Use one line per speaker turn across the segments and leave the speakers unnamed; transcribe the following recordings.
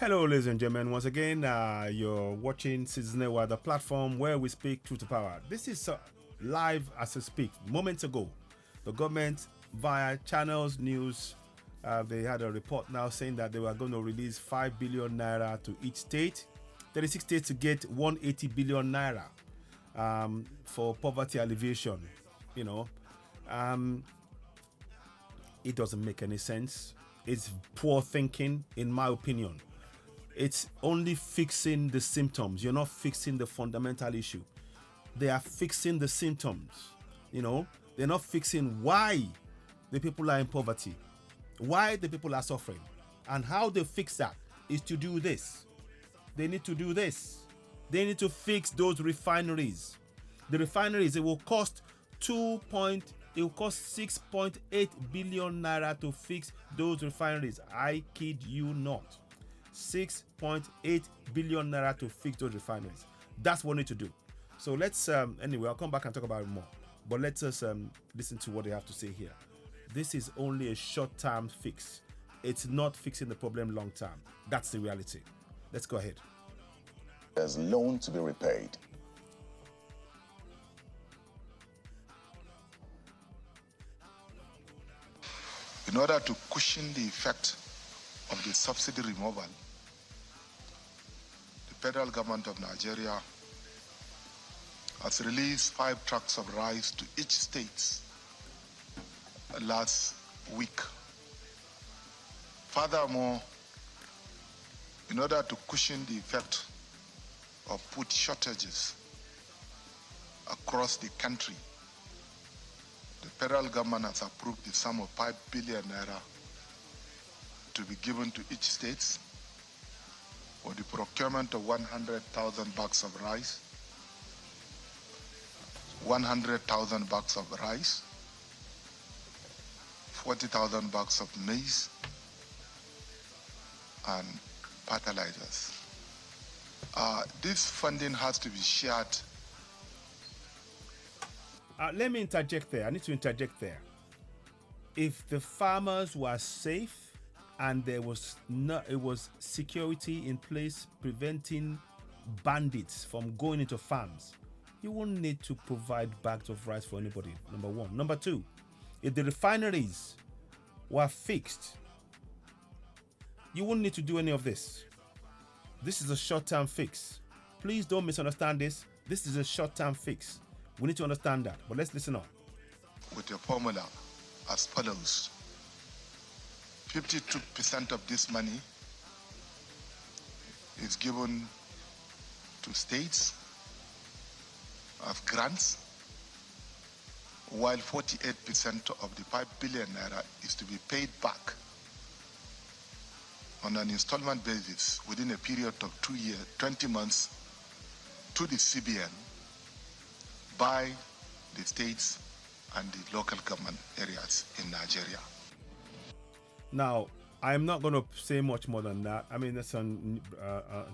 Hello, ladies and gentlemen. Once again, you're watching Citizen Network, the platform where we speak truth to power. This is live as we speak. Moments ago, the government, via channels, news, they had a report now saying that they were going to release 5 billion naira to each state. 36 states to get 180 billion naira for poverty alleviation. You know, it doesn't make any sense. It's poor thinking, in my opinion. It's only fixing the symptoms. You're not fixing the fundamental issue. They are fixing the symptoms. They're not fixing why the people are in poverty, why the people are suffering. And how they fix that is to do this. They need to do this. They need to fix those refineries. The refineries, it will cost 6.8 billion naira to fix those refineries. I kid you not. 6.8 billion naira to fix those refineries. That's what we need to do. So let's anyway, I'll come back and talk about it more. But let's just listen to what they have to say here. This is only a short-term fix. It's not fixing the problem long-term. That's the reality. Let's go ahead.
There's loan to be repaid.
In order to cushion the effect of the subsidy removal, the federal government of Nigeria has released 5 trucks of rice to each state last week. Furthermore, in order to cushion the effect of food shortages across the country, the federal government has approved the sum of 5 billion naira to be given to each state for the procurement of 100,000 bags of rice, 100,000 bags of rice, 40,000 bags of maize, and fertilizers. This funding has to be shared.
Let me interject there. I need to interject there. If the farmers were safe and it was security in place preventing bandits from going into farms, you wouldn't need to provide bags of rice for anybody, number one. Number two, if the refineries were fixed, you wouldn't need to do any of this. This is a short-term fix. Please don't misunderstand this. This is a short-term fix. We need to understand that. But let's listen on.
With a formula as follows. 52% of this money is given to states as grants, while 48% of the 5 billion naira is to be paid back on an installment basis within a period of 2 years, 20 months to the CBN by the states and the local government areas in Nigeria.
Now, I'm not going to say much more than that. I mean, that's on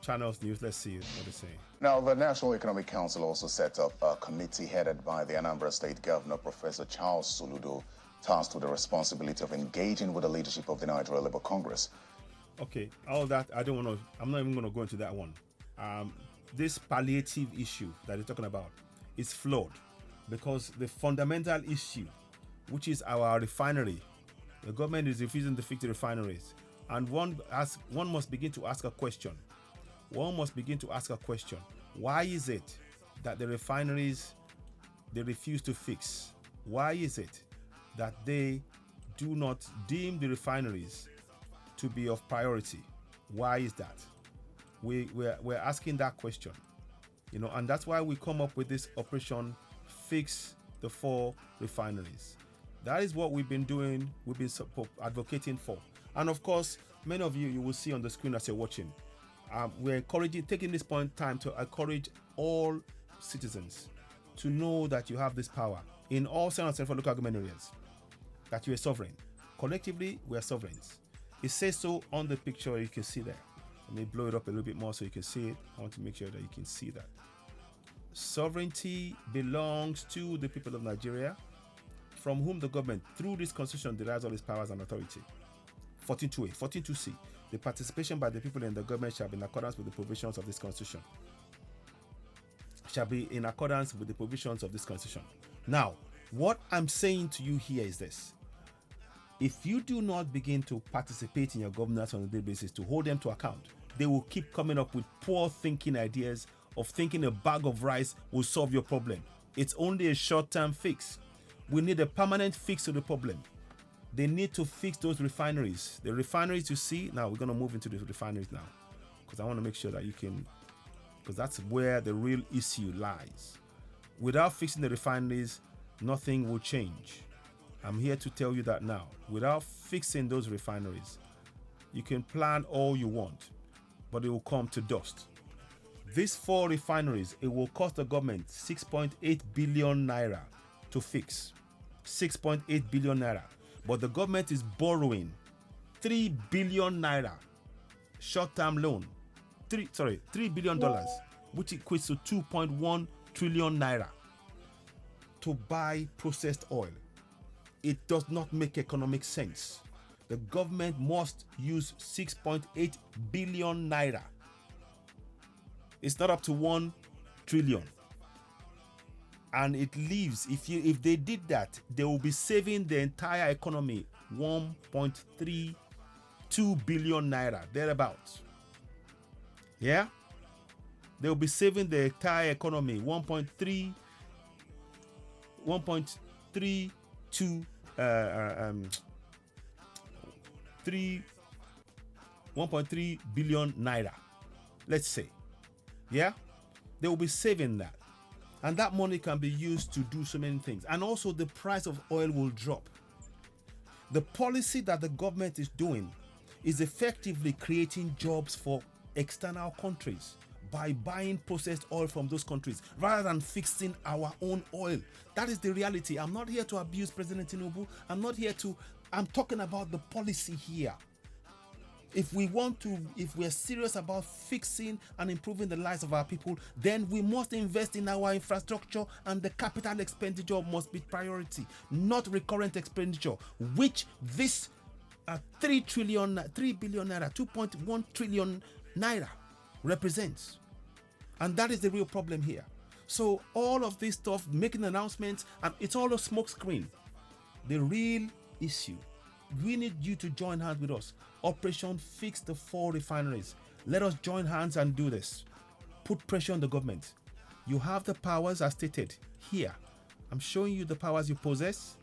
Channels News. Let's see what they say.
Now, the National Economic Council also set up a committee headed by the Anambra State Governor, Professor Charles Soludo, tasked with the responsibility of engaging with the leadership of the Nigeria Labour Congress.
Okay, all that, I'm not even going to go into that one. This palliative issue that they're talking about is flawed because the fundamental issue, which is our refinery, the government is refusing to fix the refineries. And one must begin to ask a question. One must begin to ask a question. Why is it that the refineries, they refuse to fix? Why is it that they do not deem the refineries to be of priority? Why is that? We're asking that question, and that's why we come up with this operation, fix the 4 refineries. That is what we've been doing, we've been advocating for. And of course, many of you will see on the screen as you're watching, we're taking this point in time to encourage all citizens to know that you have this power in all Central local government areas, that you are sovereign. Collectively, we are sovereigns. It says so on the picture you can see there. Let me blow it up a little bit more so you can see it. I want to make sure that you can see that. Sovereignty belongs to the people of Nigeria, from whom the government, through this constitution, derives all its powers and authority. 14.2a, 14.2c. The participation by the people in the government shall be in accordance with the provisions of this constitution. Shall be in accordance with the provisions of this constitution. Now, what I'm saying to you here is this. If you do not begin to participate in your governance on a daily basis to hold them to account, they will keep coming up with poor thinking ideas of thinking a bag of rice will solve your problem. It's only a short-term fix. We need a permanent fix to the problem. They need to fix those refineries. The refineries you see, now we're going to move into the refineries now, because I want to make sure that you can, because that's where the real issue lies. Without fixing the refineries, nothing will change. I'm here to tell you that now. Without fixing those refineries, you can plan all you want, but it will come to dust. These 4 refineries, it will cost the government 6.8 billion naira to fix. 6.8 billion naira. But the government is borrowing 3 billion naira short-term loan. $3 billion, which equates to 2.1 trillion naira to buy processed oil. It does not make economic sense. The government must use 6.8 billion naira. It's not up to 1 trillion. And it leaves, if they did that, they will be saving the entire economy 1.32 billion naira, thereabouts. Yeah? They will be saving the entire economy 1.32 1.3 billion naira, let's say. Yeah, they will be saving that, and that money can be used to do so many things. And also the price of oil will drop. The policy that the government is doing is effectively creating jobs for external countries by buying processed oil from those countries rather than fixing our own oil. That is the reality. I'm not here to abuse President Tinubu. I'm talking about the policy here. If we're serious about fixing and improving the lives of our people, then we must invest in our infrastructure, and the capital expenditure must be priority, not recurrent expenditure, which this 3 billion naira, 2.1 trillion naira represents. And that is the real problem here. So all of this stuff, making announcements, and it's all a smoke screen. The real issue, we need you to join hands with us. Operation Fix the 4 refineries. Let us join hands and do this. Put pressure on the government. You have the powers as stated here. I'm showing you the powers you possess.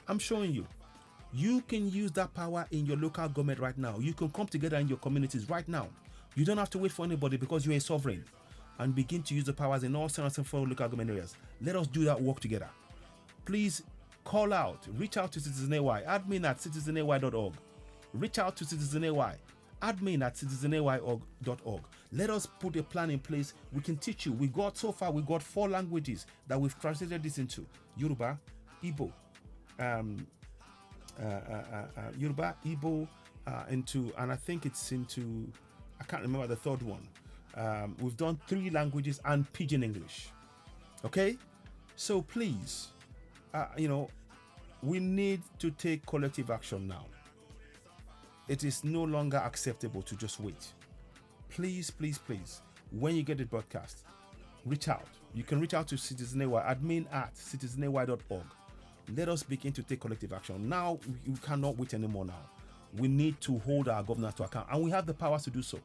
I'm showing you. You can use that power in your local government right now. You can come together in your communities right now. You don't have to wait for anybody because you're a sovereign, and begin to use the powers in all 74 local government areas. Let us do that work together. Please call out, reach out to Citizen AY, admin at citizeny.org. Reach out to Citizen AY, admin at citizeny.org. Let us put a plan in place. We can teach you. So far we got 4 languages that we've translated this into: Yoruba, Igbo, and I think it's into, I can't remember the third one. We've done 3 languages and Pidgin English. Okay, so please, we need to take collective action now. It is no longer acceptable to just wait. Please, please, please, when you get the broadcast, reach out. You can reach out to Citizen AY, admin at citizeny.org. Let us begin to take collective action. Now, you cannot wait anymore now. We need to hold our governors to account, and we have the powers to do so.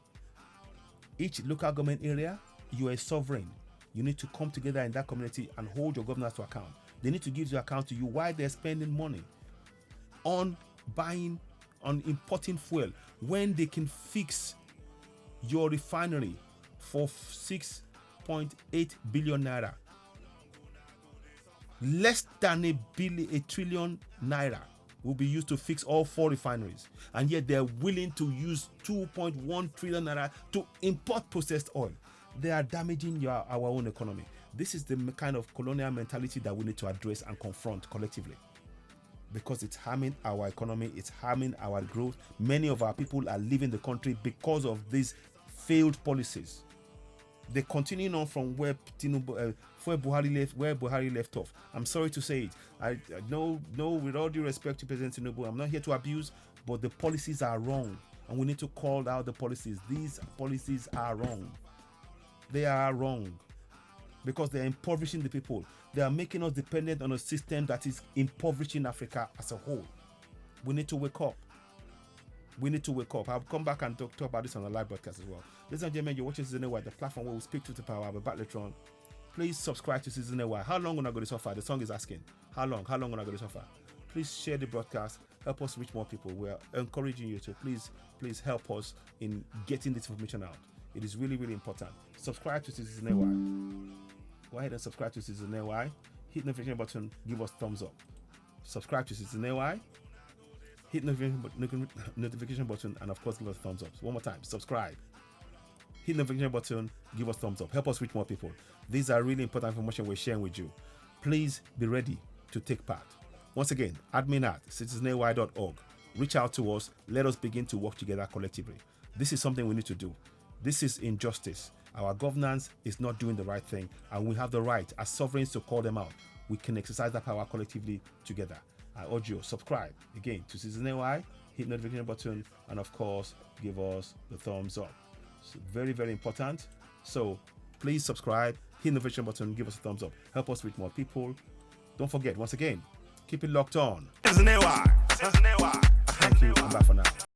Each local government area, you are a sovereign. You need to come together in that community and hold your governors to account. They need to give you account to you why they're spending money on importing fuel when they can fix your refinery for 6.8 billion naira. Less than a trillion naira will be used to fix all 4 refineries, and yet they're willing to use 2.1 trillion naira to import processed oil. They are damaging our own economy. This is the kind of colonial mentality that we need to address and confront collectively, because it's harming our economy, it's harming our growth. Many of our people are leaving the country because of these failed policies. They're continuing on from where Buhari left off. I'm sorry to say it. I know, with all due respect to President Tinubu, I'm not here to abuse, but the policies are wrong. And we need to call out the policies. These policies are wrong. They are wrong because they are impoverishing the people. They are making us dependent on a system that is impoverishing Africa as a whole. We need to wake up. We need to wake up. I'll come back and talk about this on the live broadcast as well. Ladies and gentlemen, you're watching Season AY, the platform where we speak to the power. I'll be back later on. Please subscribe to Season AY. How long will I go this offer? The song is asking. How long will I go this offer? Please share the broadcast. Help us reach more people. We are encouraging you to please help us in getting this information out. It is really, really important. Subscribe to Season AY. Go ahead and subscribe to Season AY. Hit the notification button. Give us thumbs up. Subscribe to Season AY. Hit notification button, and of course give us thumbs up. One more time, subscribe. Hit the notification button, give us thumbs up. Help us reach more people. These are really important information we're sharing with you. Please be ready to take part. Once again, admin@citizeny.org. Reach out to us. Let us begin to work together collectively. This is something we need to do. This is injustice. Our governance is not doing the right thing, and we have the right as sovereigns to call them out. We can exercise that power collectively together. I urge you, subscribe again to Season AY, hit the notification button, and of course, give us the thumbs up. It's very, very important. So please subscribe, hit the notification button, give us a thumbs up. Help us reach more people. Don't forget, once again, keep it locked on. Season AY. Thank you. I'm back for now.